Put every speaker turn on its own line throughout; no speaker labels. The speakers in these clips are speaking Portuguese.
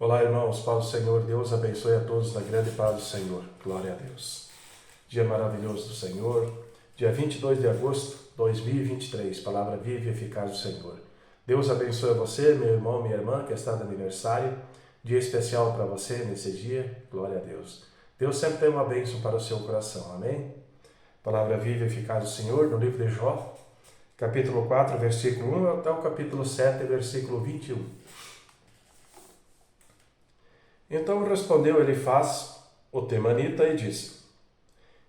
Olá, irmãos, paz do Senhor, Deus abençoe a todos na grande paz do Senhor. Glória a Deus. Dia maravilhoso do Senhor, dia 22 de agosto de 2023, palavra viva e eficaz do Senhor. Deus abençoe você, meu irmão, minha irmã, que está de aniversário. Dia especial para você nesse dia, glória a Deus. Deus sempre tem uma bênção para o seu coração, amém? Palavra viva e eficaz do Senhor, no livro de Jó, capítulo 4, versículo 1 até o capítulo 7, versículo 21. Então respondeu Elifaz, o temanita, e disse: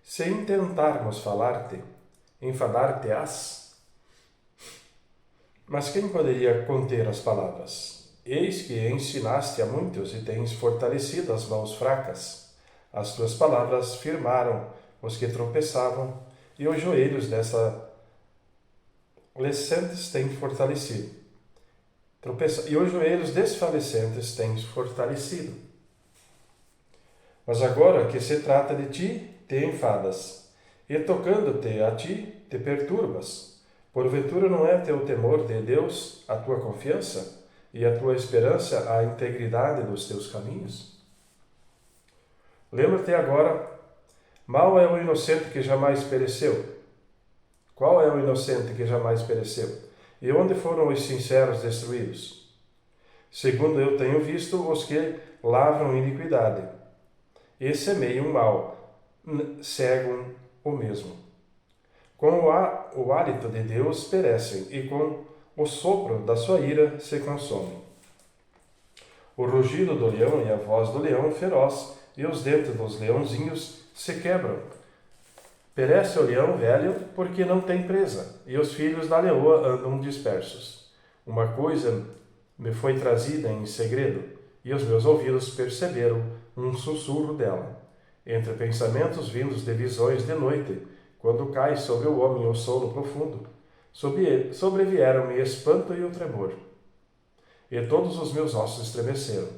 Se intentarmos falar-te, enfadar-te-ás? Mas quem poderia conter as palavras? Eis que ensinaste a muitos e tens fortalecido as mãos fracas. As tuas palavras firmaram os que tropeçavam, e os joelhos desfalecentes tens fortalecido. E os joelhos desfalecentes tens fortalecido. Mas agora que se trata de ti, te enfadas, e tocando-te a ti, te perturbas. Porventura não é teu temor de Deus a tua confiança, e a tua esperança a integridade dos teus caminhos? Lembra-te agora, mal é o inocente que jamais pereceu. Qual é o inocente que jamais pereceu? E onde foram os sinceros destruídos? Segundo eu tenho visto os que lavram iniquidade, e semeiam mal, cegam o mesmo. Com o hálito de Deus perecem, e com o sopro da sua ira se consomem. O rugido do leão e a voz do leão feroz, e os dentes dos leãozinhos se quebram. Perece o leão velho, porque não tem presa, e os filhos da leoa andam dispersos. Uma coisa me foi trazida em segredo, e os meus ouvidos perceberam um sussurro dela, entre pensamentos vindos de visões de noite, quando cai sobre o homem o sono profundo. Sobrevieram-me espanto e o tremor, e todos os meus ossos estremeceram.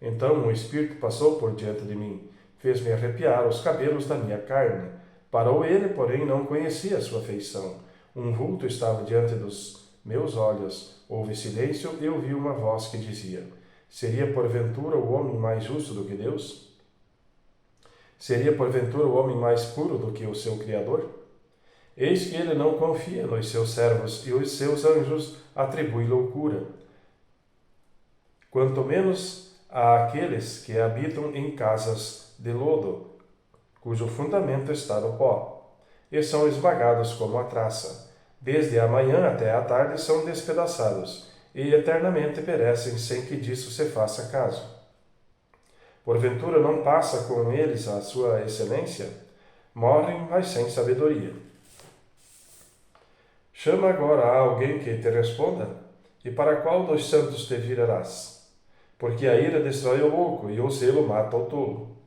Então um espírito passou por diante de mim, fez-me arrepiar os cabelos da minha carne. Parou ele, porém não conhecia a sua feição. Um vulto estava diante dos meus olhos. Houve silêncio e ouvi uma voz que dizia: Seria porventura o homem mais justo do que Deus? Seria porventura o homem mais puro do que o seu Criador? Eis que ele não confia nos seus servos, e os seus anjos atribui loucura. Quanto menos àqueles que habitam em casas de lodo, cujo fundamento está no pó, e são esmagados como a traça. Desde a manhã até a tarde são despedaçados, e eternamente perecem sem que disso se faça caso. Porventura não passa com eles a sua excelência? Morrem, mas sem sabedoria. Chama agora a alguém que te responda, e para qual dos santos te virarás? Porque a ira destrói o louco, e o zelo mata o tolo.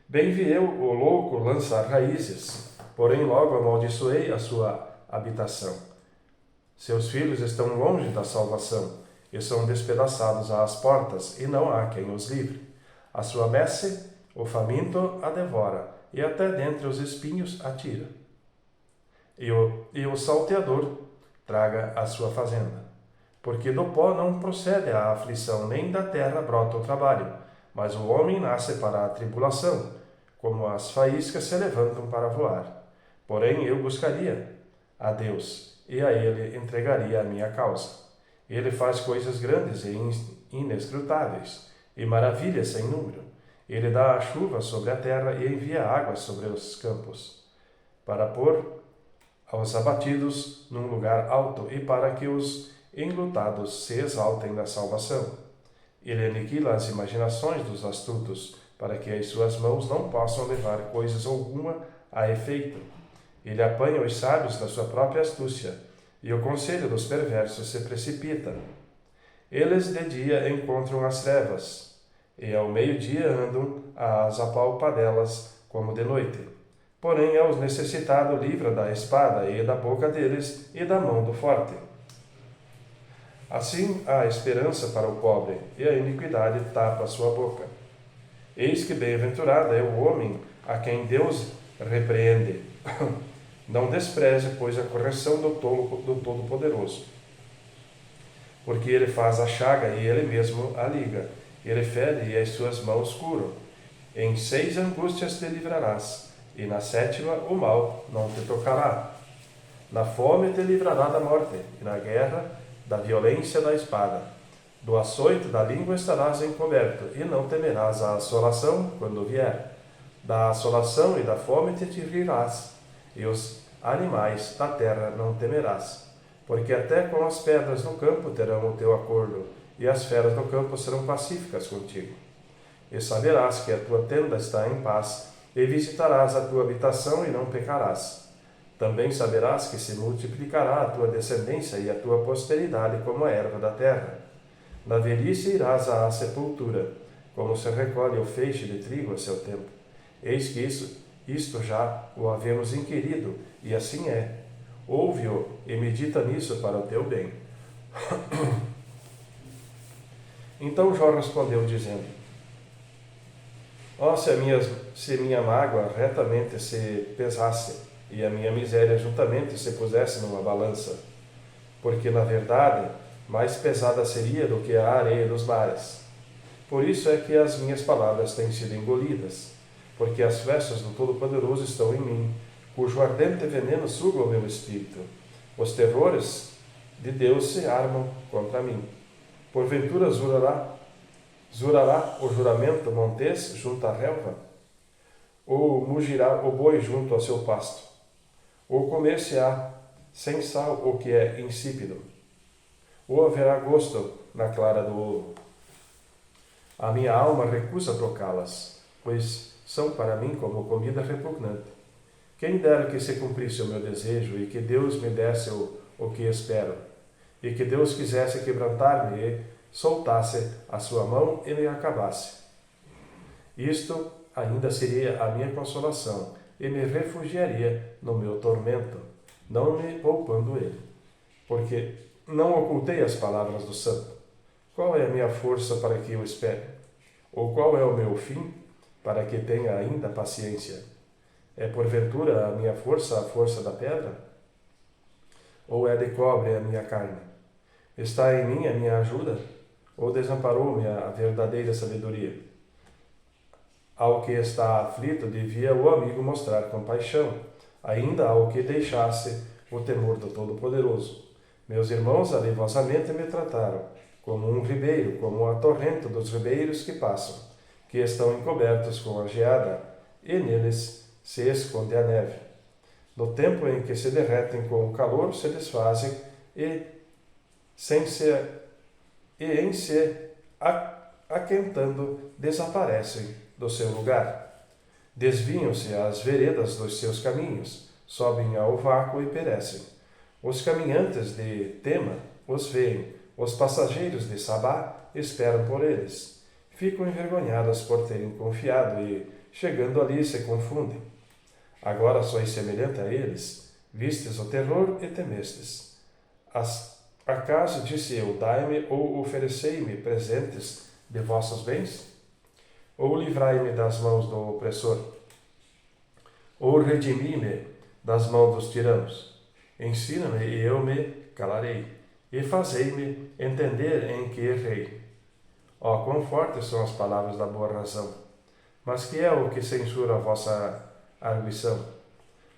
Bem vi eu o louco lançar raízes, porém logo amaldiçoei a sua habitação. Seus filhos estão longe da salvação, e são despedaçados às portas, e não há quem os livre. A sua messe, o faminto a devora, e até dentre os espinhos a tira. E o salteador traga a sua fazenda. Porque do pó não procede a aflição, nem da terra brota o trabalho, mas o homem nasce para a tribulação, como as faíscas se levantam para voar. Porém eu buscaria a Deus, e a ele entregaria a minha causa. Ele faz coisas grandes e inescrutáveis, e maravilhas sem número. Ele dá a chuva sobre a terra e envia água sobre os campos, para pôr aos abatidos num lugar alto e para que os enlutados se exaltem na salvação. Ele aniquila as imaginações dos astutos, para que as suas mãos não possam levar coisas alguma a efeito. Ele apanha os sábios na sua própria astúcia, e o conselho dos perversos se precipita. Eles de dia encontram as trevas, e ao meio-dia andam às apalpadelas como de noite. Porém aos necessitados livra da espada e da boca deles e da mão do forte. Assim há esperança para o pobre, e a iniquidade tapa a sua boca. Eis que bem-aventurado é o homem a quem Deus repreende. Não despreze, pois, a correção do Todo-Poderoso, porque ele faz a chaga e ele mesmo a liga, Ele fere e as suas mãos curam. Em 6 angústias te livrarás, e na 7ª o mal não te tocará. Na fome te livrará da morte, e na guerra da violência da espada. Do açoite da língua estarás encoberto, e não temerás a assolação quando vier. Da assolação e da fome te rirás, e os animais da terra não temerás. Porque até com as pedras no campo terão o teu acordo, e as feras do campo serão pacíficas contigo. E saberás que a tua tenda está em paz, e visitarás a tua habitação e não pecarás. Também saberás que se multiplicará a tua descendência e a tua posteridade como a erva da terra. Na velhice irás à sepultura, como se recolhe o feixe de trigo a seu tempo. Eis que isto já o havemos inquirido, e assim é. Ouve-o e medita nisso para o teu bem. Então Jó respondeu, dizendo: Ó, se minha mágoa retamente se pesasse, e a minha miséria juntamente se pusesse numa balança, porque, na verdade, mais pesada seria do que a areia dos mares. Por isso é que as minhas palavras têm sido engolidas, porque as flechas do Todo-Poderoso estão em mim, cujo ardente veneno suga o meu espírito. Os terrores de Deus se armam contra mim. Porventura zurará o juramento montês junto à relva? Ou mugirá o boi junto ao seu pasto? Ou comer-se-á sem sal o que é insípido? Ou haverá gosto na clara do ovo? A minha alma recusa trocá-las, pois são para mim como comida repugnante. Quem dera que se cumprisse o meu desejo e que Deus me desse o que espero, e que Deus quisesse quebrantar-me e soltasse a sua mão e me acabasse. Isto ainda seria a minha consolação, e me refugiaria no meu tormento, não me poupando ele. Porque não ocultei as palavras do santo. Qual é a minha força para que eu espere? Ou qual é o meu fim para que tenha ainda paciência? É porventura a minha força a força da pedra? Ou é de cobre a minha carne? Está em mim a minha ajuda? Ou desamparou-me a verdadeira sabedoria? Ao que está aflito devia o amigo mostrar compaixão, ainda ao que deixasse o temor do Todo-Poderoso. Meus irmãos alevosamente me trataram, como um ribeiro, como a torrente dos ribeiros que passam, que estão encobertos com a geada, e neles se esconde a neve. No tempo em que se derretem com o calor, se desfazem e em se aquentando, desaparecem do seu lugar. Desviam-se às veredas dos seus caminhos, sobem ao vácuo e perecem. Os caminhantes de Tema os veem, os passageiros de Sabá esperam por eles. Ficam envergonhados por terem confiado e, chegando ali, se confundem. Agora sois semelhante a eles, vistes o terror e temestes. Acaso disse eu, dai-me ou oferecei-me presentes de vossos bens? Ou livrai-me das mãos do opressor? Ou redimi-me das mãos dos tiranos? Ensina-me e eu me calarei, e fazei-me entender em que errei. Ó, quão fortes são as palavras da boa razão! Mas que é o que censura a vossa arguição?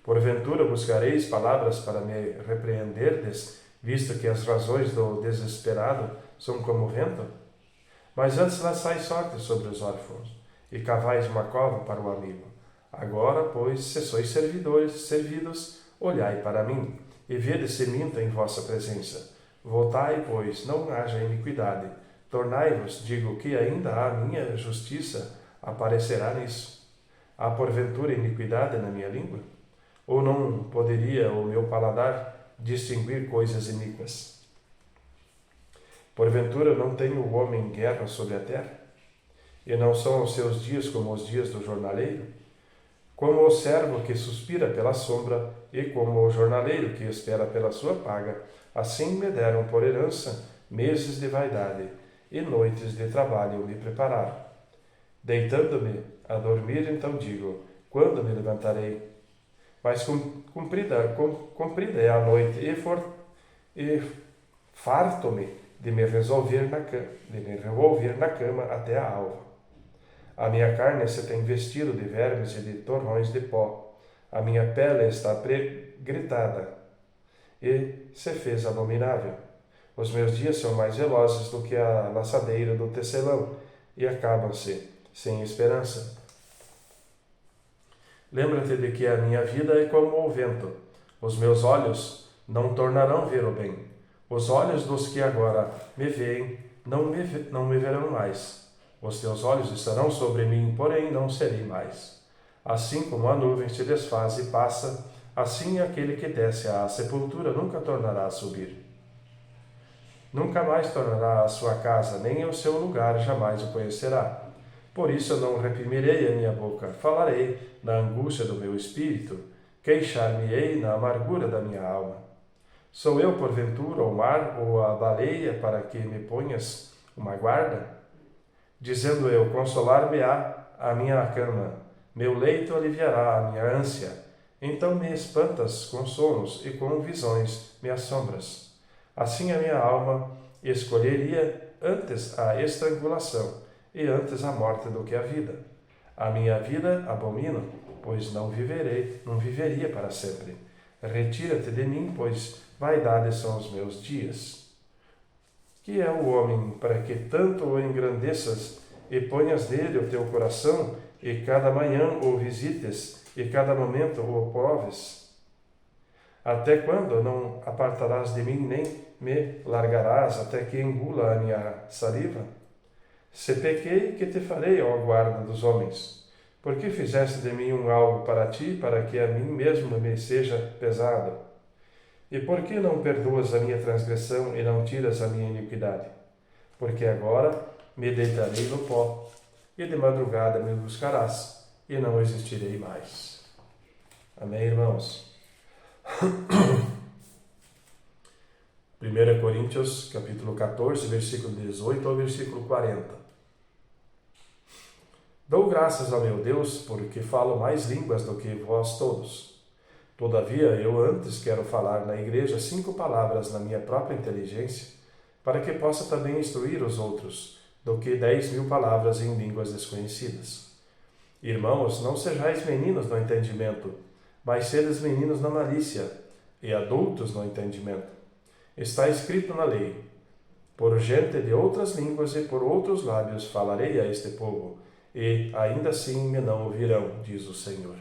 Porventura buscareis palavras para me repreenderdes, visto que as razões do desesperado são como vento? Mas antes lançais sorte sobre os órfãos, e cavais uma cova para o amigo. Agora, pois, se sois servidos, olhai para mim, e vede se minto em vossa presença. Voltai, pois, não haja iniquidade. Tornai-vos, digo que ainda a minha justiça aparecerá nisso. Há porventura iniquidade na minha língua? Ou não poderia o meu paladar distinguir coisas iníquas? Porventura não tem o homem guerra sobre a terra? E não são os seus dias como os dias do jornaleiro? Como o servo que suspira pela sombra, e como o jornaleiro que espera pela sua paga, assim me deram por herança meses de vaidade, e noites de trabalho me prepararam. Deitando-me a dormir, então digo, quando me levantarei? Mas cumprida é a noite, e farto-me de me revolver na cama até a alva. A minha carne se tem vestido de vermes e de torrões de pó. A minha pele está gritada e se fez abominável. Os meus dias são mais velozes do que a laçadeira do tecelão e acabam-se sem esperança. Lembra-te de que a minha vida é como o vento. Os meus olhos não tornarão ver o bem. Os olhos dos que agora me veem não me verão mais. Os teus olhos estarão sobre mim, porém não serei mais. Assim como a nuvem se desfaz e passa, assim aquele que desce à sepultura nunca tornará a subir. Nunca mais tornará à sua casa, nem ao seu lugar jamais o conhecerá. Por isso eu não reprimirei a minha boca, falarei na angústia do meu espírito, queixar-me-ei na amargura da minha alma. Sou eu, porventura, o mar ou a baleia para que me ponhas uma guarda? Dizendo eu, consolar-me-á a minha cama, meu leito aliviará a minha ânsia. Então me espantas com sonos e com visões me assombras. Assim a minha alma escolheria antes a estrangulação e antes a morte do que a vida. A minha vida abomino, pois não viveria para sempre. Retira-te de mim, pois vaidades são os meus dias. Que é o homem para que tanto o engrandeças e ponhas nele o teu coração, e cada manhã o visites, e cada momento o proves? Até quando não apartarás de mim, nem me largarás, até que engula a minha saliva? Se pequei, que te farei, ó guarda dos homens? Por que fizeste de mim um algo para ti, para que a mim mesmo me seja pesado? E por que não perdoas a minha transgressão e não tiras a minha iniquidade? Porque agora me deitarei no pó, e de madrugada me buscarás, e não existirei mais. Amém, irmãos? 1 Coríntios, capítulo 14, versículo 18 ao versículo 40. Dou graças ao meu Deus, porque falo mais línguas do que vós todos. Todavia, eu antes quero falar na igreja 5 palavras na minha própria inteligência, para que possa também instruir os outros, do que 10.000 palavras em línguas desconhecidas. Irmãos, não sejais meninos no entendimento, mas sedes meninos na malícia, e adultos no entendimento. Está escrito na lei: por gente de outras línguas e por outros lábios falarei a este povo, e ainda assim me não ouvirão, diz o Senhor.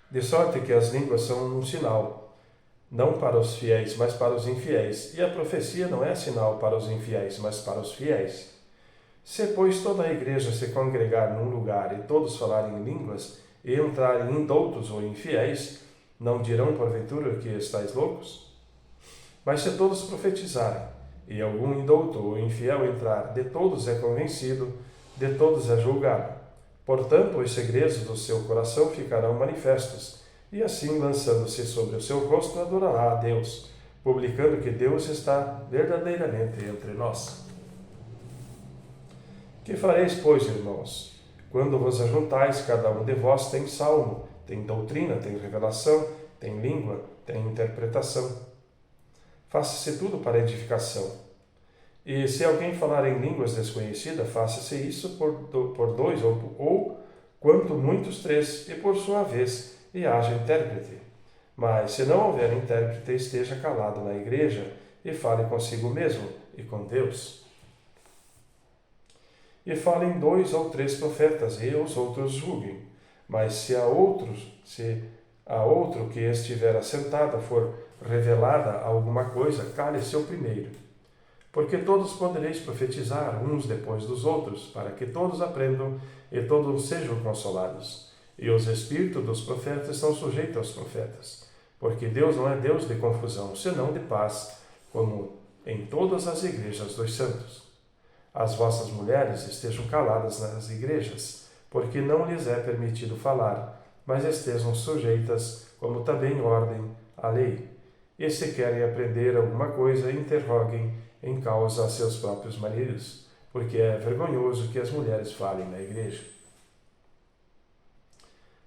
De sorte que as línguas são um sinal, não para os fiéis, mas para os infiéis, e a profecia não é sinal para os infiéis, mas para os fiéis. Se, pois, toda a igreja se congregar num lugar e todos falarem em línguas, e entrarem indoutos ou infiéis, não dirão porventura que estáis loucos? Mas se todos profetizarem, e algum indouto ou infiel entrar, de todos é convencido, de todos é julgado. Portanto, os segredos do seu coração ficarão manifestos, e assim, lançando-se sobre o seu rosto, adorará a Deus, publicando que Deus está verdadeiramente entre nós. Que fareis, pois, irmãos? Quando vos ajuntais, cada um de vós tem salmo, tem doutrina, tem revelação, tem língua, tem interpretação. Faça-se tudo para edificação. E se alguém falar em línguas desconhecidas, faça-se isso por 2 ou quanto muitos 3, e por sua vez, e haja intérprete. Mas se não houver intérprete, esteja calado na igreja e fale consigo mesmo e com Deus. E falem 2 ou 3 profetas, e os outros julguem. Mas se a outro que estiver assentado for revelada alguma coisa, cale-se o primeiro. Porque todos podereis profetizar uns depois dos outros, para que todos aprendam e todos sejam consolados. E os espíritos dos profetas estão sujeitos aos profetas, porque Deus não é Deus de confusão, senão de paz, como em todas as igrejas dos santos. As vossas mulheres estejam caladas nas igrejas, porque não lhes é permitido falar, mas estejam sujeitas, como também ordem a lei. E se querem aprender alguma coisa, interroguem em causa a seus próprios maridos, porque é vergonhoso que as mulheres falem na igreja.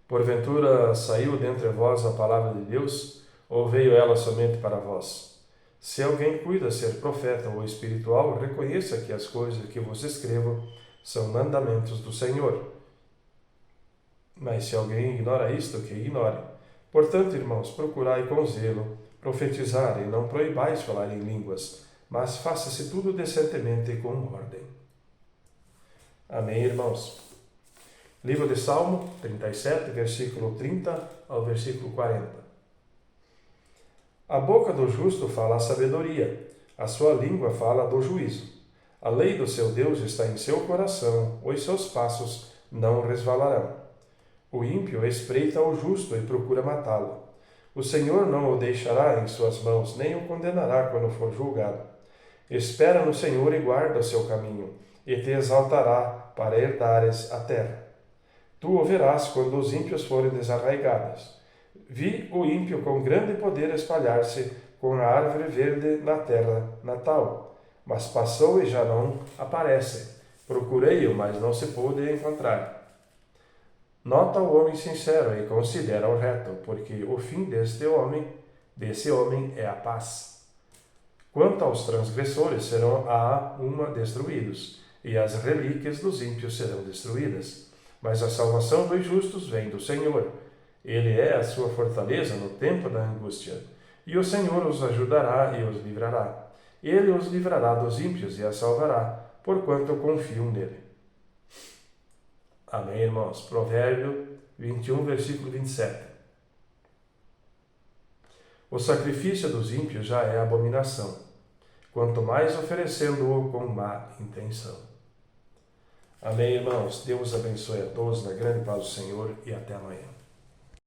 Porventura saiu dentre vós a palavra de Deus, ou veio ela somente para vós? Se alguém cuida ser profeta ou espiritual, reconheça que as coisas que vos escrevo são mandamentos do Senhor. Mas se alguém ignora isto, que ignore. Portanto, irmãos, procurai com zelo profetizar e não proibais falar em línguas, mas faça-se tudo decentemente e com ordem. Amém, irmãos? Livro de Salmo 37, versículo 30 ao versículo 40. A boca do justo fala a sabedoria, a sua língua fala do juízo. A lei do seu Deus está em seu coração, os seus passos não resvalarão. O ímpio espreita o justo e procura matá-lo. O Senhor não o deixará em suas mãos, nem o condenará quando for julgado. Espera no Senhor e guarda o seu caminho, e te exaltará para herdares a terra. Tu o verás quando os ímpios forem desarraigados. Vi o ímpio com grande poder espalhar-se, com a árvore verde na terra natal. Mas passou e já não aparece. Procurei-o, mas não se pôde encontrar. Nota o homem sincero e considera o reto, porque o fim desse homem é a paz. Quanto aos transgressores, serão a uma destruídos, e as relíquias dos ímpios serão destruídas. Mas a salvação dos justos vem do Senhor. Ele é a sua fortaleza no tempo da angústia. E o Senhor os ajudará e os livrará. Ele os livrará dos ímpios e a salvará, porquanto confiam nele. Amém, irmãos? Provérbio 21, versículo 27. O sacrifício dos ímpios já é abominação, quanto mais oferecendo-o com má intenção. Amém, irmãos? Deus abençoe a todos na grande paz do Senhor e até amanhã.